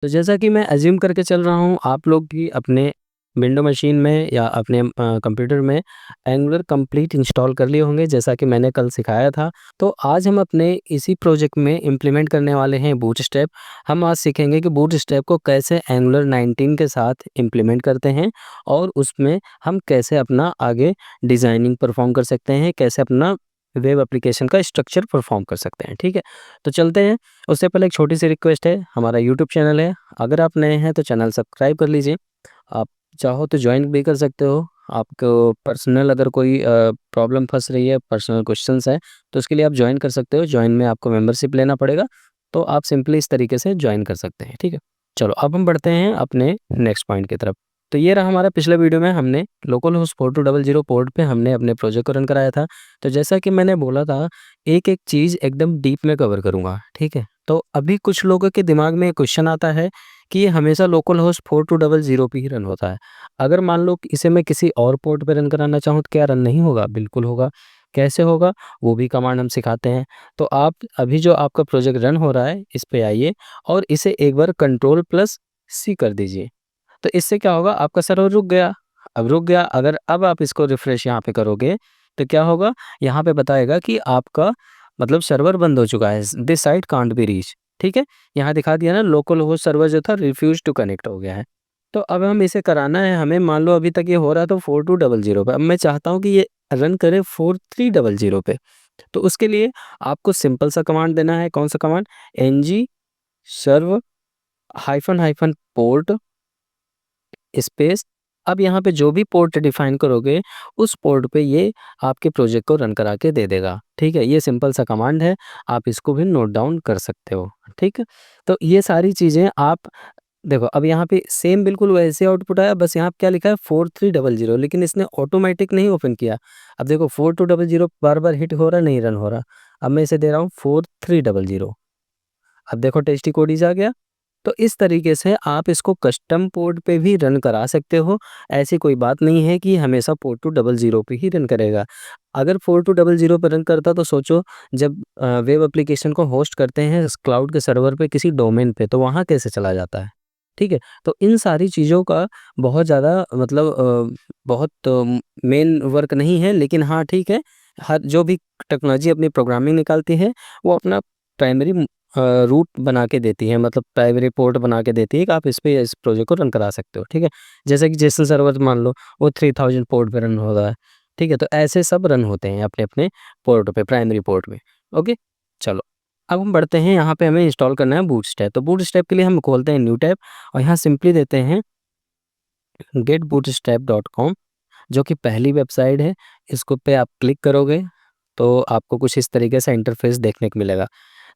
तो जैसा कि मैं अज़्यूम करके चल रहा हूँ, आप लोग भी अपने विंडो मशीन में या अपने कंप्यूटर में एंगुलर कंप्लीट इंस्टॉल कर लिए होंगे, जैसा कि मैंने कल सिखाया था। तो आज हम अपने इसी प्रोजेक्ट में इम्प्लीमेंट करने वाले हैं बूटस्ट्रैप। हम आज सीखेंगे कि बूटस्ट्रैप को कैसे एंगुलर 19 के साथ इम्प्लीमेंट करते हैं और उसमें हम कैसे अपना आगे डिज़ाइनिंग परफ़ॉर्म कर सकते हैं, कैसे अपना वेब एप्लीकेशन का स्ट्रक्चर परफ़ॉर्म कर सकते हैं, ठीक है? तो चलते हैं। उससे पहले एक छोटी-सी रिक्वेस्ट है, हमारा यूट्यूब चैनल है, अगर आप नए हैं तो चैनल सब्सक्राइब कर लीजिए। आप चाहो तो जॉइन भी कर सकते हो। आपको पर्सनल अगर कोई प्रॉब्लम फँस रही है, पर्सनल क्वेश्चंस हैं, तो उसके लिए आप जॉइन कर सकते हो। जॉइन में आपको मेंबरशिप लेना पड़ेगा, तो आप सिंपली इस तरीके से जॉइन कर सकते हैं, ठीक है? चलो अब हम बढ़ते हैं अपने नेक्स्ट पॉइंट की तरफ। तो ये रहा हमारा पिछले वीडियो में हमने लोकल होस्ट 4200 पोर्ट पे हमने अपने प्रोजेक्ट को रन कराया था। तो जैसा कि मैंने बोला था, एक-एक चीज़ एकदम डीप में कवर करूँगा, ठीक है? तो अभी कुछ लोगों के दिमाग में क्वेश्चन आता है कि ये हमेशा लोकल होस्ट 4200 पे ही रन होता है। अगर मान लो कि इसे मैं किसी और पोर्ट पे रन कराना चाहूँ तो क्या रन नहीं होगा? बिल्कुल होगा। कैसे होगा? वो भी कमांड हम सिखाते हैं। तो आप अभी जो आपका प्रोजेक्ट रन हो रहा है, इस पे आइए और इसे एक बार कंट्रोल प्लस सी कर दीजिए। तो इससे क्या होगा? आपका सर्वर रुक गया। अब रुक गया, अगर अब आप इसको रिफ्रेश यहाँ पे करोगे, तो क्या होगा? यहाँ पे बताएगा कि आपका मतलब सर्वर बंद हो चुका है। This site can't be reached, ठीक है? यहाँ दिखा दिया ना, लोकल होस्ट सर्वर जो था रिफ्यूज़ टू कनेक्ट हो गया है। तो अब हम इसे कराना है हमें, मान लो अभी तक ये हो रहा था 4200 पे, अब मैं चाहता हूँ कि ये रन करे 4300 पे। तो उसके लिए आपको सिंपल सा कमांड देना है। कौन सा कमांड? ng सर्व हाइफ़न हाइफ़न पोर्ट स्पेस। अब यहाँ पे जो भी पोर्ट डिफाइन करोगे, उस पोर्ट पे ये आपके प्रोजेक्ट को रन करा के दे देगा, ठीक है? ये सिंपल सा कमांड है, आप इसको भी नोट डाउन कर सकते हो, ठीक है? तो ये सारी चीज़ें आप देखो, अब यहाँ पे सेम बिल्कुल वैसे आउटपुट आया, बस यहाँ पे क्या लिखा है 4300, लेकिन इसने ऑटोमैटिक नहीं ओपन किया। अब देखो 4200 बार-बार हिट हो रहा, नहीं रन हो रहा। अब मैं इसे दे रहा हूँ 4300। अब देखो टेस्टी कोडीज़ आ गया। तो इस तरीके से आप इसको कस्टम पोर्ट पे भी रन करा सकते हो। ऐसी कोई बात नहीं है कि हमेशा 4200 पे ही रन करेगा। अगर 4200 पे रन करता तो सोचो, जब वेब एप्लीकेशन को होस्ट करते हैं इस क्लाउड के सर्वर पे किसी डोमेन पे, तो वहाँ कैसे चला जाता है? ठीक है? तो इन सारी चीज़ों का बहुत ज़्यादा मतलब बहुत मेन वर्क नहीं है, लेकिन हाँ ठीक है, हर जो भी टेक्नोलॉजी अपनी प्रोग्रामिंग निकालती है, वो अपना प्राइमरी रूट बना के देती है, मतलब प्राइमरी पोर्ट बना के देती है कि आप इस पे इस प्रोजेक्ट को रन करा सकते हो, ठीक है? जैसे कि जेसन सर्वर मान लो, वो 3000 पोर्ट पे रन हो रहा है, ठीक है? तो ऐसे सब रन होते हैं अपने-अपने पोर्ट पे, प्राइमरी पोर्ट में, ओके? चलो, अब हम बढ़ते हैं, यहाँ पे हमें इंस्टॉल करना है बूटस्ट्रैप। तो बूटस्ट्रैप के लिए हम खोलते हैं न्यू टैब और यहाँ सिंपली देते हैं getbootstrap.com, जो कि पहली वेबसाइट है। इसको पे आप क्लिक करोगे, तो आपको कुछ इस तरीके से इंटरफेस देखने को मिलेगा।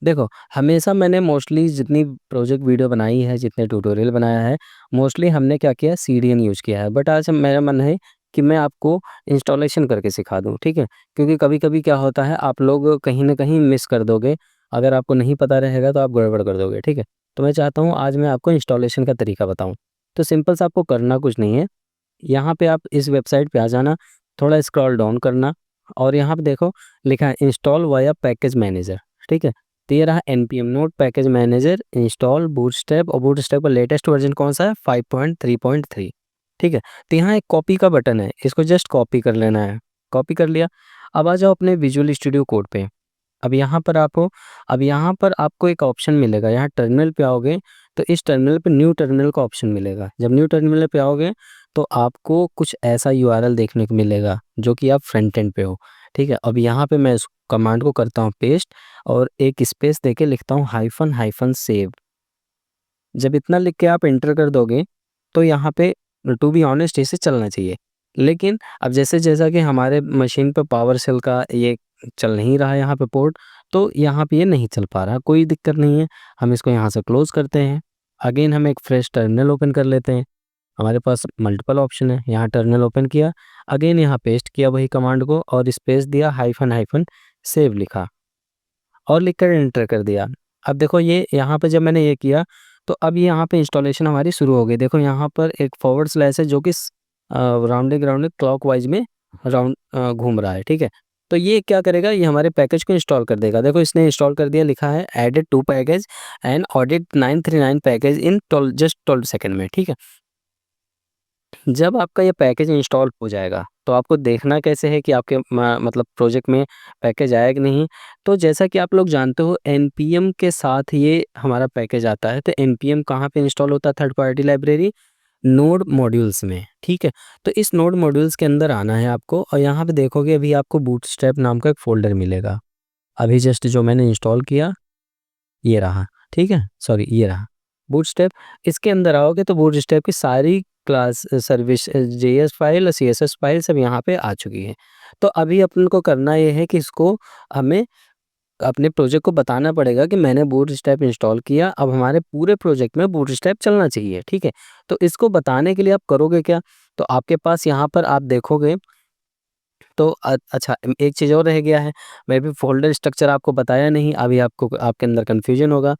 देखो, हमेशा मैंने मोस्टली जितनी प्रोजेक्ट वीडियो बनाई है, जितने ट्यूटोरियल बनाया है, मोस्टली हमने क्या किया है, सीडीएन यूज़ किया है। बट आज मेरा मन है कि मैं आपको इंस्टॉलेशन करके सिखा दूँ, ठीक है? क्योंकि कभी-कभी क्या होता है, आप लोग कहीं न कहीं मिस कर दोगे। अगर आपको नहीं पता रहेगा तो आप गड़बड़ कर दोगे, ठीक है? तो मैं चाहता हूँ आज मैं आपको इंस्टॉलेशन का तरीका बताऊँ। तो सिंपल सा आपको करना कुछ नहीं है। यहाँ पे आप इस वेबसाइट पे आ जाना, थोड़ा स्क्रॉल डाउन करना और यहाँ पे देखो लिखा है इंस्टॉल वाया पैकेज मैनेजर, ठीक है? तो ये रहा NPM node package manager install bootstrap, और बूटस्ट्रैप का लेटेस्ट वर्जन कौन सा है? 5.3.3, ठीक है? तो यहाँ एक कॉपी का बटन है, इसको जस्ट कॉपी कर लेना है। कॉपी कर लिया, अब आ जाओ अपने विजुअल स्टूडियो कोड पे। अब यहाँ पर आपको एक ऑप्शन मिलेगा, यहाँ टर्मिनल पे आओगे, तो इस टर्मिनल पे न्यू टर्मिनल का ऑप्शन मिलेगा। जब न्यू टर्मिनल पे आओगे, तो आपको कुछ ऐसा यूआरएल देखने को मिलेगा, जो कि आप फ्रंट एंड पे हो, ठीक है? अब यहाँ पे मैं इस कमांड को करता हूँ पेस्ट और एक स्पेस देके लिखता हूँ हाइफ़न हाइफ़न सेव। जब इतना लिख के आप एंटर कर दोगे, तो यहाँ पे टू बी ऑनेस्ट इसे चलना चाहिए। लेकिन अब जैसा कि हमारे मशीन पे पावर सेल का ये चल नहीं रहा है यहाँ पे पोर्ट, तो यहाँ पे ये नहीं चल पा रहा, कोई दिक्कत नहीं है। हम इसको यहाँ से क्लोज़ करते हैं। अगेन हम एक फ्रेश टर्मिनल ओपन कर लेते हैं। हमारे पास मल्टीपल ऑप्शन है, यहाँ टर्मिनल ओपन किया, अगेन यहाँ पेस्ट किया वही कमांड को और स्पेस दिया, हाइफ़न हाइफ़न सेव लिखा और लिखकर एंटर कर दिया। अब देखो ये यहाँ पे जब मैंने ये किया, तो अब ये यहाँ पे इंस्टॉलेशन हमारी शुरू हो गई। देखो यहाँ पर एक फॉरवर्ड स्लैश है, जो कि राउंडिंग राउंडिंग क्लॉकवाइज़ में घूम रहा है, ठीक है? तो ये क्या करेगा, ये हमारे पैकेज को इंस्टॉल कर देगा। देखो इसने इंस्टॉल कर दिया, लिखा है added 2 package and audit 939 package in 12 just 12 second में, ठीक है। जब आपका ये पैकेज इंस्टॉल हो जाएगा, तो आपको देखना कैसे है कि आपके मतलब प्रोजेक्ट में पैकेज आया कि नहीं। तो जैसा कि आप लोग जानते हो एनपीएम के साथ ये हमारा पैकेज आता है। तो एनपीएम कहाँ पे इंस्टॉल होता है, third party library node modules में, ठीक है। तो इस नोड मॉड्यूल्स के अंदर आना है आपको, और यहाँ पे देखोगे अभी आपको बूटस्ट्रैप नाम का एक फ़ोल्डर मिलेगा। अभी जस्ट जो मैंने इंस्टॉल किया ये रहा, ठीक है, सॉरी ये रहा बूटस्ट्रैप। इसके अंदर आओगे तो बूटस्ट्रैप की सारी क्लास सर्विस जेएस फाइल और सीएसएस फाइल सब यहाँ पे आ चुकी है। तो अभी अपन को करना ये है कि इसको हमें अपने प्रोजेक्ट को बताना पड़ेगा कि मैंने बूटस्ट्रैप इंस्टॉल किया, अब हमारे पूरे प्रोजेक्ट में बूटस्ट्रैप चलना चाहिए, ठीक है। तो इसको बताने के लिए आप करोगे क्या, तो आपके पास यहाँ पर आप देखोगे तो अच्छा एक चीज़ और रह गया है, मैं भी फ़ोल्डर स्ट्रक्चर आपको बताया नहीं, अभी आपको आपके अंदर कन्फ्यूजन होगा।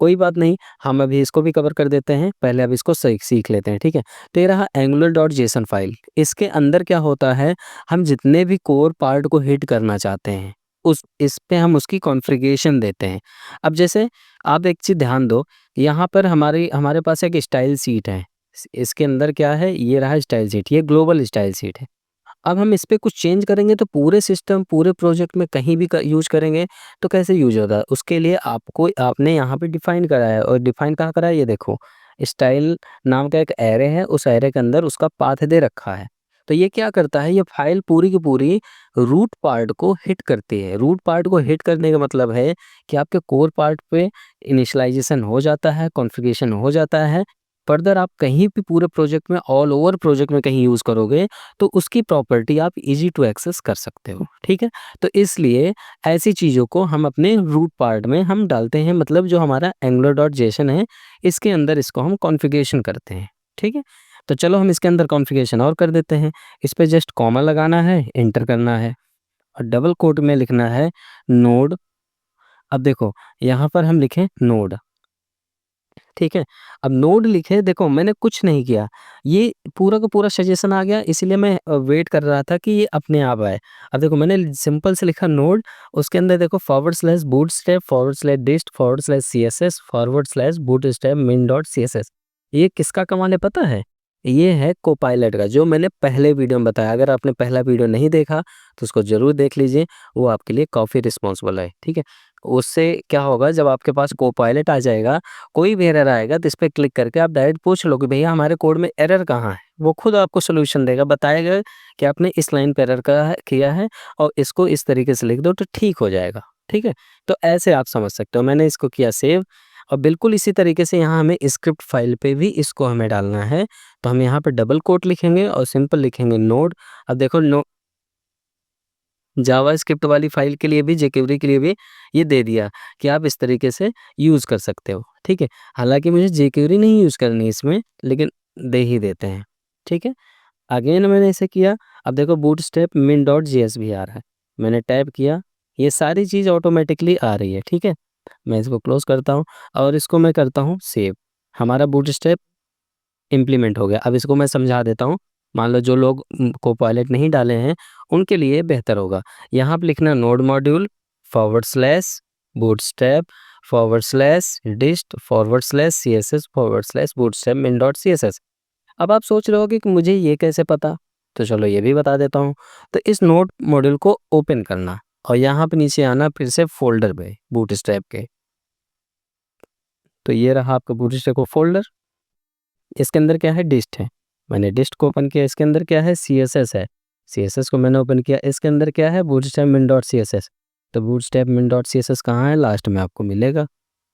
कोई बात नहीं, हम अभी इसको भी कवर कर देते हैं, पहले अब इसको सीख लेते हैं, ठीक है। तो ये रहा angular.json फाइल, इसके अंदर क्या होता है, हम जितने भी कोर पार्ट को हिट करना चाहते हैं, उस इस पे हम उसकी कॉन्फ़िगरेशन देते हैं। अब जैसे आप एक चीज़ ध्यान दो, यहाँ पर हमारे पास एक स्टाइल शीट है, इसके अंदर क्या है, ये रहा स्टाइल शीट, ये ग्लोबल स्टाइल शीट है। अब हम इस पे कुछ चेंज करेंगे तो पूरे सिस्टम, पूरे प्रोजेक्ट में कहीं भी यूज़ करेंगे तो कैसे यूज़ होगा? उसके लिए आपने यहाँ पे डिफ़ाइन करा है, और डिफ़ाइन कहाँ करा है, ये देखो स्टाइल नाम का एक एरे है, उस एरे के अंदर उसका पाथ दे रखा है। तो ये क्या करता है, ये फाइल पूरी की पूरी रूट पार्ट को हिट करती है। रूट पार्ट को हिट करने का मतलब है कि आपके कोर पार्ट पे इनिशियलाइज़ेशन हो जाता है, कॉन्फ़िगरेशन हो जाता है। फर्दर आप कहीं भी पूरे प्रोजेक्ट में, ऑल ओवर प्रोजेक्ट में कहीं यूज़ करोगे तो उसकी प्रॉपर्टी आप ईज़ी टू एक्सेस कर सकते हो, ठीक है? तो इसलिए ऐसी चीज़ों को हम अपने रूट पार्ट में हम डालते हैं, मतलब जो हमारा angular.json है, इसके अंदर इसको हम कॉन्फ़िगरेशन करते हैं, ठीक है? तो चलो हम इसके अंदर कॉन्फ़िगरेशन और कर देते हैं। इस पे जस्ट कॉमा लगाना है, एंटर करना है और डबल कोट में लिखना है नोड। अब देखो यहाँ पर हम लिखें नोड, ठीक है। अब नोड लिखे, देखो मैंने कुछ नहीं किया, ये पूरा का पूरा सजेशन आ गया, इसीलिए मैं वेट कर रहा था कि ये अपने आप आए। अब देखो मैंने सिंपल से लिखा नोड, उसके अंदर देखो forward slash bootstrap forward slash dist forward slash CSS forward slash bootstrap min dot CSS. ये किसका कमाल है पता है, ये है कोपायलट का, जो मैंने पहले वीडियो में बताया। अगर आपने पहला वीडियो नहीं देखा तो उसको जरूर देख लीजिए, वो आपके लिए काफ़ी रिस्पॉन्सिबल है, ठीक है। उससे क्या होगा, जब आपके पास कोपायलट आ जाएगा, कोई भी एरर आएगा तो इस पे क्लिक करके आप डायरेक्ट पूछ लो कि भैया हमारे कोड में एरर कहाँ है, वो खुद आपको सॉल्यूशन देगा, बताएगा कि आपने इस लाइन पे एरर किया है और इसको इस तरीके से लिख दो तो ठीक हो जाएगा, ठीक है। तो ऐसे आप समझ सकते हो, मैंने इसको किया सेव, और बिल्कुल इसी तरीके से यहाँ हमें स्क्रिप्ट फाइल पे भी इसको हमें डालना है। तो हम यहाँ पे डबल कोट लिखेंगे और सिंपल लिखेंगे नोड। अब देखो जावास्क्रिप्ट वाली फाइल के लिए भी, jQuery के लिए भी ये दे दिया कि आप इस तरीके से यूज़ कर सकते हो, ठीक है। हालाँकि मुझे jQuery नहीं यूज़ करनी इसमें, लेकिन दे ही देते हैं, ठीक है। अगेन मैंने इसे किया, अब देखो बूटस्ट्रैप min.js भी आ रहा है, मैंने टैप किया, ये सारी चीज़ ऑटोमेटिकली आ रही है, ठीक है। मैं इसको क्लोज़ करता हूँ और इसको मैं करता हूँ सेव। हमारा बूटस्ट्रैप इम्प्लीमेंट हो गया। अब इसको मैं समझा देता हूँ, मान लो जो लोग कोपायलट नहीं डाले हैं, उनके लिए बेहतर होगा। यहाँ पे लिखना node module forward slash bootstrap forward slash dist forward slash CSS forward slash bootstrap min dot CSS. अब आप सोच रहे होगे कि मुझे ये कैसे पता, तो चलो ये भी बता देता हूँ। तो इस नोड मॉड्यूल को ओपन करना और यहाँ पे नीचे आना फिर से फ़ोल्डर पे बूटस्ट्रैप के। तो ये रहा आपका बूटस्ट्रैप का फ़ोल्डर, इसके अंदर क्या है, डिस्ट है, मैंने डिस्ट को ओपन किया, इसके अंदर क्या है, सीएसएस है, सीएसएस को मैंने ओपन किया, इसके अंदर क्या है, बूटस्ट्रैप min डॉट सीएसएस। तो बूटस्ट्रैप min डॉट सीएसएस कहाँ है, लास्ट में आपको मिलेगा,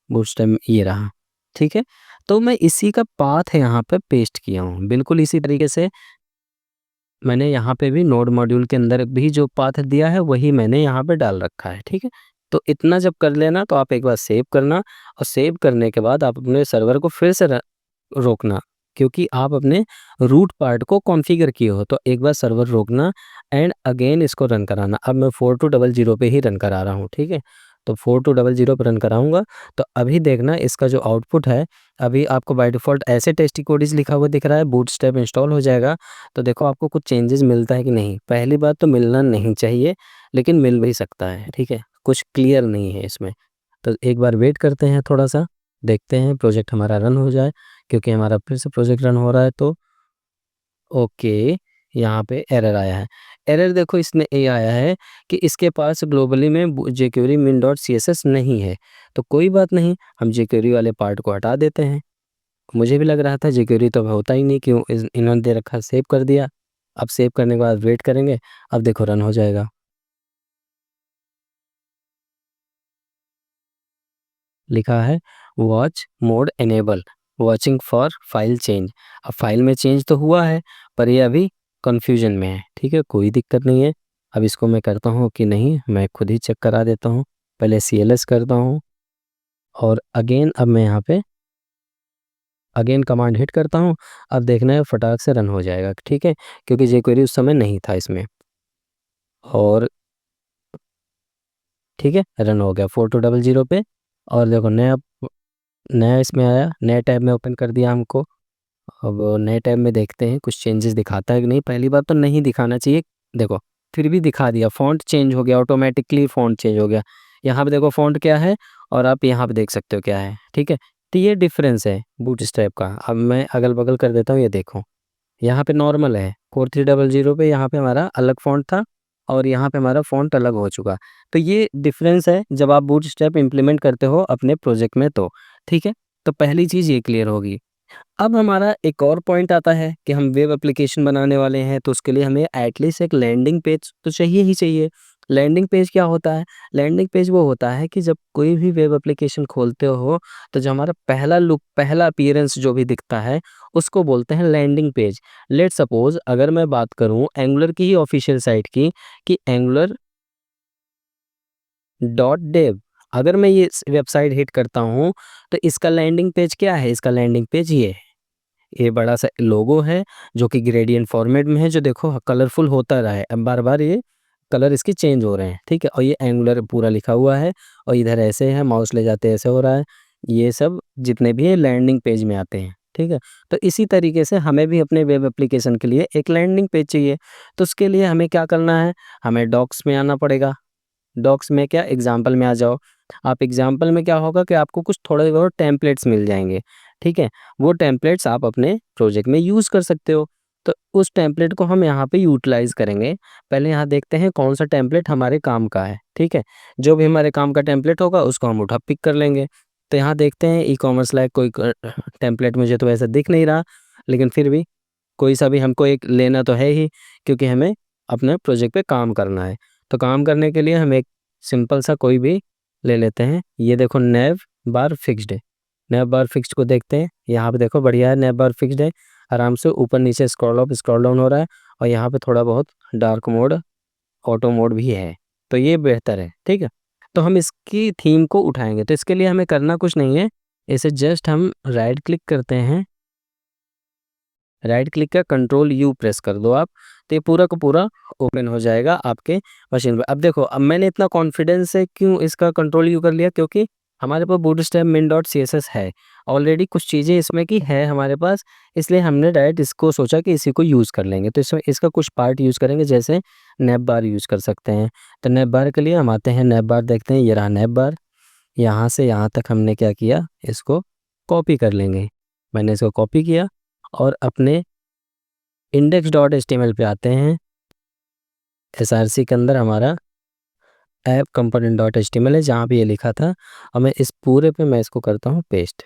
बूटस्ट्रैप ये रहा, ठीक है। तो मैं इसी का पाथ यहाँ पे पेस्ट किया हूँ, बिल्कुल इसी तरीके से मैंने यहाँ पे भी नोड मॉड्यूल के अंदर भी जो पाथ दिया है वही मैंने यहाँ पे डाल रखा है, ठीक है। तो इतना जब कर लेना तो आप एक बार सेव करना, और सेव करने के बाद आप अपने सर्वर को फिर से रोकना, क्योंकि आप अपने रूट पार्ट को कॉन्फ़िगर किए हो, तो एक बार सर्वर रोकना एंड अगेन इसको रन कराना। अब मैं 4200 पे ही रन करा रहा हूँ, ठीक है। तो 4200 पर रन कराऊँगा, तो अभी देखना इसका जो आउटपुट है, अभी आपको बाय डिफ़ॉल्ट ऐसे टेस्टी कोडीज़ लिखा हुआ दिख रहा है, बूटस्ट्रैप इंस्टॉल हो जाएगा, तो देखो आपको कुछ चेंजेस मिलता है कि नहीं। पहली बात तो मिलना नहीं चाहिए, लेकिन मिल भी सकता है, ठीक है? कुछ क्लियर नहीं है इसमें। तो एक बार वेट करते हैं थोड़ा-सा, देखते हैं प्रोजेक्ट हमारा रन हो जाए, क्योंकि हमारा फिर से प्रोजेक्ट रन हो रहा है तो ओके, यहाँ पे एरर आया है। एरर देखो इसमें ये आया है कि इसके पास ग्लोबली में jQuery min डॉट css नहीं है। तो कोई बात नहीं, हम jQuery वाले पार्ट को हटा देते हैं। मुझे भी लग रहा था jQuery तो अब होता ही नहीं, क्यों इन्होंने दे रखा, सेव कर दिया। अब सेव करने के बाद वेट करेंगे, अब देखो रन हो जाएगा। लिखा है watch mode enable, watching for file change. अब फाइल में चेंज तो हुआ है, पर ये अभी कन्फ्यूजन में है, ठीक है? कोई दिक्कत नहीं है। अब इसको मैं करता हूँ कि नहीं, मैं खुद ही चेक करा देता हूँ। पहले CLS करता हूँ और अगेन अब मैं यहाँ पे अगेन कमांड हिट करता हूँ। अब देखना है फटाक से रन हो जाएगा, ठीक है? क्योंकि jQuery उस समय नहीं था इसमें। और ठीक है, रन हो गया 4200 पे। और देखो नया नया इसमें आया, नया टैब में ओपन कर दिया हमको। अब नए टैब में देखते हैं कुछ चेंजेस दिखाता है कि नहीं। पहली बात तो नहीं दिखाना चाहिए, देखो फिर भी दिखा दिया। फ़ॉन्ट चेंज हो गया, ऑटोमेटिकली फ़ॉन्ट चेंज हो गया। यहाँ पे देखो फ़ॉन्ट क्या है, और आप यहाँ पे देख सकते हो क्या है, ठीक है? तो ये डिफरेंस है बूटस्ट्रैप का। अब मैं अगल-बगल कर देता हूँ, ये देखो यहाँ पे नॉर्मल है, 4300 पे यहाँ पे हमारा अलग फ़ॉन्ट था, और यहाँ पे हमारा फ़ॉन्ट अलग हो चुका। तो ये डिफरेंस है जब आप बूटस्ट्रैप इम्प्लीमेंट करते हो अपने प्रोजेक्ट में तो, ठीक है? तो पहली चीज़ ये क्लियर होगी। अब हमारा एक और पॉइंट आता है कि हम वेब एप्लीकेशन बनाने वाले हैं, तो उसके लिए हमें एटलीस्ट एक लैंडिंग पेज तो चाहिए ही चाहिए। लैंडिंग पेज क्या होता है? लैंडिंग पेज वो होता है कि जब कोई भी वेब एप्लीकेशन खोलते हो, तो जो हमारा पहला लुक, पहला अपीयरेंस जो भी दिखता है, उसको बोलते हैं लैंडिंग पेज। लेट्स सपोज़ अगर मैं बात करूँ एंगुलर की ही ऑफ़िशियल साइट की, कि एंगुलर डॉट डेव, अगर मैं ये वेबसाइट हिट करता हूँ, तो इसका लैंडिंग पेज क्या है? इसका लैंडिंग पेज ये है। ये बड़ा-सा लोगो है, जो कि ग्रेडिएंट फॉर्मेट में है, जो देखो कलरफुल होता रहा है। अब बार-बार ये कलर इसके चेंज हो रहे हैं, ठीक है? और ये एंगुलर पूरा लिखा हुआ है, और इधर ऐसे है, माउस ले जाते ऐसे हो रहा है। ये सब जितने भी हैं लैंडिंग पेज में आते हैं, ठीक है? तो इसी तरीके से हमें भी अपने वेब एप्लीकेशन के लिए एक लैंडिंग पेज चाहिए। तो उसके लिए हमें क्या करना है? हमें डॉक्स में आना पड़ेगा। डॉक्स में क्या, एग्ज़ाम्पल में आ जाओ। आप एग्ज़ाम्पल में क्या होगा कि आपको कुछ थोड़े बहुत टेम्पलेट्स मिल जाएँगे, ठीक है? वो टेम्पलेट्स आप अपने प्रोजेक्ट में यूज़ कर सकते हो। तो उस टेम्पलेट को हम यहाँ पे यूटिलाइज़ करेंगे। पहले यहाँ देखते हैं कौन-सा टेम्पलेट हमारे काम का है, ठीक है? जो भी हमारे काम का टेम्पलेट होगा उसको हम उठा पिक कर लेंगे। तो यहाँ देखते हैं ई-कॉमर्स लाइक कोई टेम्पलेट मुझे तो ऐसा दिख नहीं रहा, लेकिन फिर भी कोई सा भी हमको एक लेना तो है ही, क्योंकि हमें अपने प्रोजेक्ट पे काम करना है। तो काम करने के लिए हम एक सिंपल सा कोई भी ले लेते हैं। ये देखो नैव बार फिक्स्ड है। नैव बार फिक्स्ड को देखते हैं। यहाँ पे देखो बढ़िया है, नैव बार फिक्स्ड है। आराम से ऊपर-नीचे स्क्रॉल अप, स्क्रॉल डाउन हो रहा है, और यहाँ पे थोड़ा बहुत डार्क मोड, ऑटो मोड भी है। तो ये बेहतर है, ठीक है? तो हम इसकी थीम को उठाएँगे। तो इसके लिए हमें करना कुछ नहीं है। इसे जस्ट हम राइट क्लिक करते हैं। राइट क्लिक का कंट्रोल यू प्रेस कर दो आप, तो ये पूरा का पूरा ओपन हो जाएगा आपके मशीन पे। अब देखो, अब मैंने इतना कॉन्फिडेंस से क्यों इसका कंट्रोल यू कर लिया, क्योंकि हमारे पास बूटस्ट्रैप min डॉट css है। ऑलरेडी कुछ चीज़ें इसमें की है हमारे पास, इसलिए हमने डायरेक्ट इसको सोचा कि इसी को यूज़ कर लेंगे। तो इसमें इसका कुछ पार्ट यूज़ करेंगे, जैसे नैप बार यूज़ कर सकते हैं। तो नैप बार के लिए हम आते हैं, नैप बार देखते हैं, ये रहा नैप बार। यहाँ से यहाँ तक हमने क्या किया, इसको कॉपी कर लेंगे। मैंने इसको कॉपी किया, और अपने इंडेक्स डॉट एचटीएमएल पे आते हैं। एसआरसी के अंदर हमारा ऐप कंपोनेंट डॉट एचटीएमएल है, जहाँ पे ये लिखा था, और मैं इस पूरे पे मैं इसको करता हूँ पेस्ट।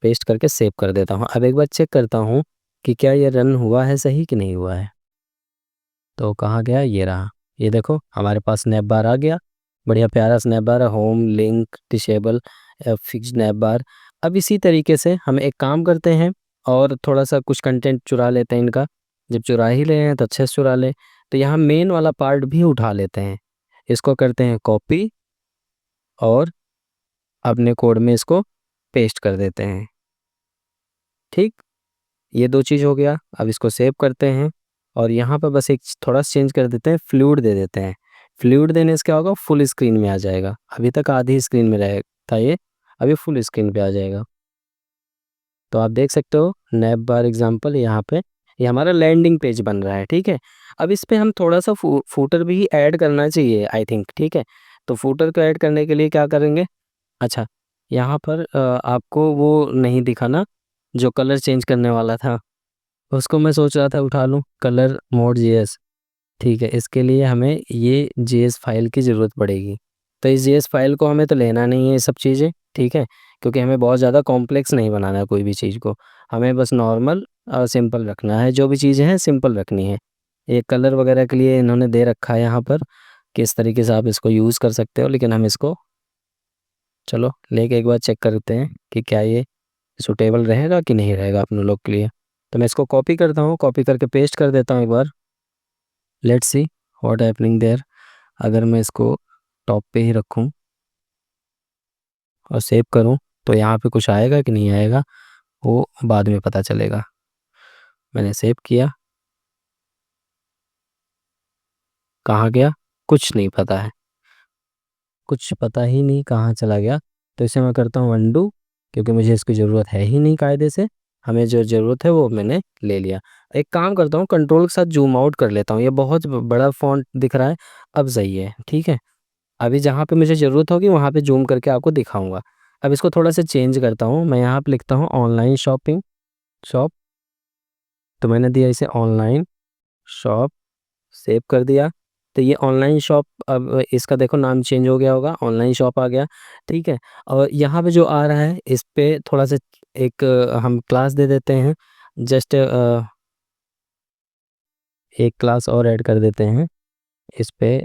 पेस्ट करके सेव कर देता हूँ। अब एक बार चेक करता हूँ कि क्या ये रन हुआ है सही कि नहीं हुआ है। तो कहाँ गया, ये रहा। ये देखो हमारे पास स्नैप बार आ गया, बढ़िया प्यारा स्नैप बार है, home link disable fix snap bar. अब इसी तरीके से हम एक काम करते हैं, और थोड़ा सा कुछ कंटेंट चुरा लेते हैं इनका। जब चुरा ही ले हैं तो अच्छे से चुरा लें। तो यहाँ मेन वाला पार्ट भी उठा लेते हैं, इसको करते हैं कॉपी, और अपने कोड में इसको पेस्ट कर देते हैं, ठीक? ये 2 चीज़ हो गया। अब इसको सेव करते हैं, और यहाँ पर बस एक थोड़ा सा चेंज कर देते हैं, फ्लूइड दे देते हैं, फ्लूइड देने से क्या होगा, फुल स्क्रीन में आ जाएगा। अभी तक आधी स्क्रीन में रह था ये, अभी फुल स्क्रीन पे आ जाएगा। तो आप देख सकते हो नैप बार एग्जांपल यहाँ पे, ये हमारा लैंडिंग पेज बन रहा है। ठीक है, अब इस पे हम थोड़ा सा फूटर भी ऐड करना चाहिए आई थिंक। ठीक है, तो फूटर को ऐड करने के लिए क्या करेंगे, अच्छा यहाँ पर आपको वो नहीं दिखा ना जो कलर चेंज करने वाला था, उसको मैं सोच रहा था उठा लूँ, कलर मोड जीएस। ठीक है, इसके लिए हमें ये जीएस फाइल की ज़रूरत पड़ेगी। तो इस जीएस फाइल को हमें तो लेना नहीं है ये सब चीज़ें। ठीक है, क्योंकि हमें बहुत ज़्यादा कॉम्प्लेक्स नहीं बनाना है कोई भी चीज़ को, हमें बस नॉर्मल और सिंपल रखना है। जो भी चीज़ें हैं सिंपल रखनी है। ये कलर वगैरह के लिए इन्होंने दे रखा है यहाँ पर, किस तरीके से आप इसको यूज़ कर सकते हो, लेकिन हम इसको चलो लेके एक बार चेक करते हैं कि क्या ये सूटेबल रहेगा कि नहीं रहेगा अपने लोग के लिए। तो मैं इसको कॉपी करता हूँ, कॉपी करके पेस्ट कर देता हूँ एक बार। Let's see what happening there. अगर मैं इसको टॉप पे ही रखूँ और सेव करूँ तो यहाँ पे कुछ आएगा कि नहीं आएगा वो बाद में पता चलेगा। मैंने सेव किया, कहाँ गया कुछ नहीं पता है, कुछ पता ही नहीं कहाँ चला गया। तो इसे मैं करता हूँ अनडू, क्योंकि मुझे इसकी ज़रूरत है ही नहीं कायदे से। हमें जो ज़रूरत है वो मैंने ले लिया। एक काम करता हूँ, कंट्रोल के साथ जूम आउट कर लेता हूँ। ये बहुत बड़ा फ़ॉन्ट दिख रहा है, अब सही है। ठीक है, अभी जहाँ पे मुझे ज़रूरत होगी वहाँ पे जूम करके आपको दिखाऊंगा। अब इसको थोड़ा सा चेंज करता हूँ, मैं यहाँ पे लिखता हूँ ऑनलाइन शॉपिंग शॉप। तो मैंने दिया इसे ऑनलाइन शॉप, सेव कर दिया। तो ये ऑनलाइन शॉप, अब इसका देखो नाम चेंज हो गया होगा, ऑनलाइन शॉप आ गया। ठीक है, और यहाँ पे जो आ रहा है इस पे थोड़ा सा एक हम क्लास दे देते हैं। जस्ट एक क्लास और ऐड कर देते हैं इस पे,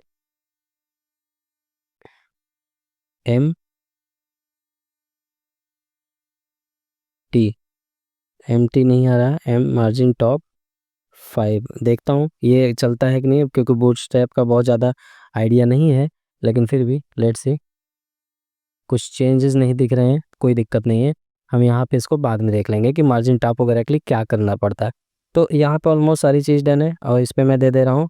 एम टी। एम टी नहीं आ रहा, एम मार्जिन टॉप 5। देखता हूँ ये चलता है कि नहीं, क्योंकि बूटस्ट्रैप का बहुत ज़्यादा आइडिया नहीं है, लेकिन फिर भी लेट्स सी। कुछ चेंजेस नहीं दिख रहे हैं, कोई दिक्कत नहीं है। हम यहाँ पे इसको बाद में देख लेंगे कि मार्जिन टॉप वगैरह के लिए क्या करना पड़ता है। तो यहाँ पे ऑलमोस्ट सारी चीज़ डन है, और इस पे मैं दे दे रहा हूँ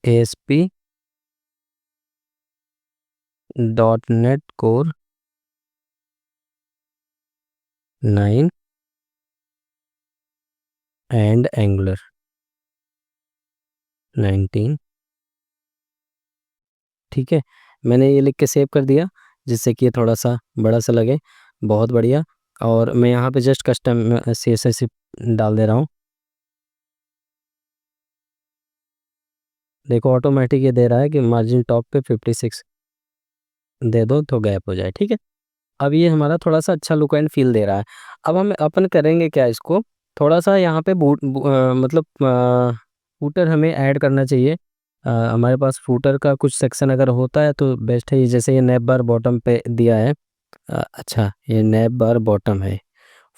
ASP .NET core 9 and angular 19। ठीक है, मैंने ये लिख के सेव कर दिया, जिससे कि ये थोड़ा सा बड़ा सा लगे। बहुत बढ़िया। और मैं यहाँ पे जस्ट कस्टम CSS डाल दे रहा हूँ। देखो ऑटोमेटिक ये दे रहा है कि मार्जिन टॉप पे 56 दे दो तो गैप हो जाए। ठीक है, अब ये हमारा थोड़ा सा अच्छा लुक एंड फील दे रहा है। अब हम अपन करेंगे क्या, इसको थोड़ा सा यहाँ पे मतलब फूटर हमें ऐड करना चाहिए। हमारे पास फूटर का कुछ सेक्शन अगर होता है तो बेस्ट है। जैसे ये नैप बार बॉटम पे दिया है, अच्छा ये नैप बार बॉटम है,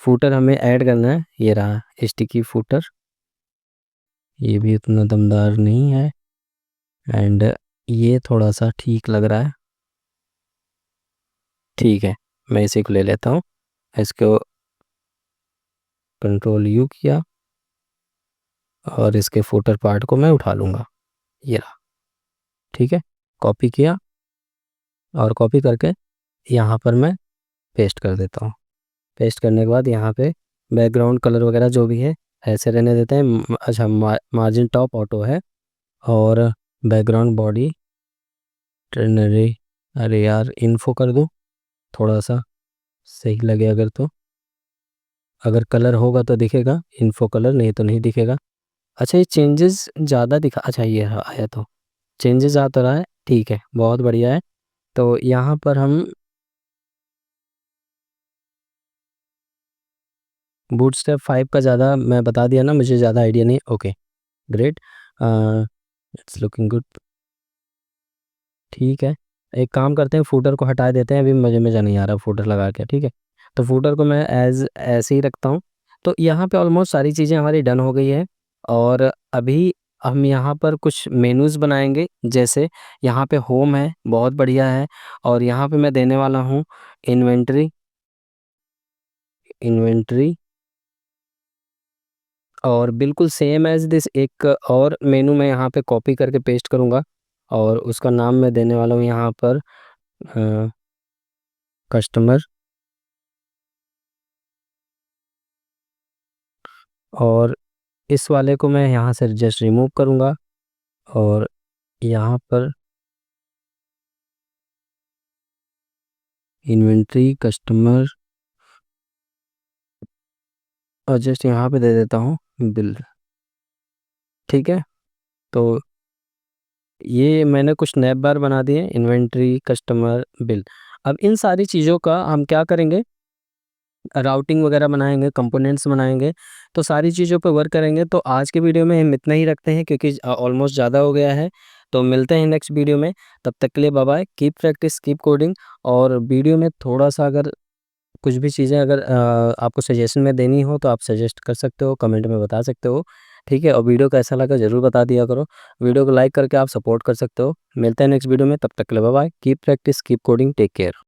फूटर हमें ऐड करना है। ये रहा स्टिकी फूटर, ये भी उतना दमदार नहीं है, एंड ये थोड़ा सा ठीक लग रहा है। ठीक है, मैं इसी को ले लेता हूँ, इसको कंट्रोल यू किया और इसके फुटर पार्ट को मैं उठा लूँगा। ये रहा। ठीक है, कॉपी किया और कॉपी करके यहाँ पर मैं पेस्ट कर देता हूँ। पेस्ट करने के बाद यहाँ पे बैकग्राउंड कलर वगैरह जो भी है ऐसे रहने देते हैं। अच्छा मार्जिन टॉप ऑटो है, और बैकग्राउंड बॉडी टर्नरी, अरे यार इन्फो कर दूँ थोड़ा सा सही लगे अगर तो, अगर कलर होगा तो दिखेगा इन्फो कलर, नहीं तो नहीं दिखेगा। अच्छा ये चेंजेस ज़्यादा दिखा, अच्छा ये आया तो चेंजेस आ तो रहा है। ठीक है, बहुत बढ़िया है। तो यहाँ पर हम बूटस्ट्रैप 5 का ज़्यादा मैं बता दिया ना, मुझे ज़्यादा आइडिया नहीं। Okay great, it's looking good. ठीक है, एक काम करते हैं, फूटर को हटा देते हैं, अभी मुझे मज़ा नहीं आ रहा फूटर लगा के। ठीक है, तो फूटर को मैं एज ऐसे ही रखता हूँ। तो यहाँ पे ऑलमोस्ट सारी चीज़ें हमारी डन हो गई है, और अभी हम यहाँ पर कुछ मेनूज़ बनाएंगे। जैसे यहाँ पे होम है, बहुत बढ़िया है, और यहाँ पे मैं देने वाला हूँ इन्वेंट्री, इन्वेंट्री और बिल्कुल सेम एज़ दिस एक और मेनू मैं यहाँ पे कॉपी करके पेस्ट करूँगा और उसका नाम मैं देने वाला हूँ यहाँ पर कस्टमर। और इस वाले को मैं यहाँ से जस्ट रिमूव करूँगा और यहाँ पर इन्वेंट्री कस्टमर और जस्ट यहाँ पे दे देता हूँ बिल। ठीक है, तो ये मैंने कुछ नैब बार बना दिए, इन्वेंट्री कस्टमर बिल। अब इन सारी चीज़ों का हम क्या करेंगे, राउटिंग वगैरह बनाएंगे, कंपोनेंट्स बनाएंगे, तो सारी चीज़ों पे वर्क करेंगे। तो आज के वीडियो में हम इतना ही रखते हैं क्योंकि ऑलमोस्ट ज़्यादा हो गया है। तो मिलते हैं नेक्स्ट वीडियो में, तब तक के लिए bye bye, keep practice keep coding. और वीडियो में थोड़ा सा अगर कुछ भी चीज़ें अगर आपको सजेशन में देनी हो तो आप सजेस्ट कर सकते हो, कमेंट में बता सकते हो। ठीक है, और वीडियो कैसा लगा ज़रूर बता दिया करो। वीडियो को लाइक करके आप सपोर्ट कर सकते हो। मिलते हैं नेक्स्ट वीडियो में, तब तक के लिए bye bye, keep practice keep coding, take care.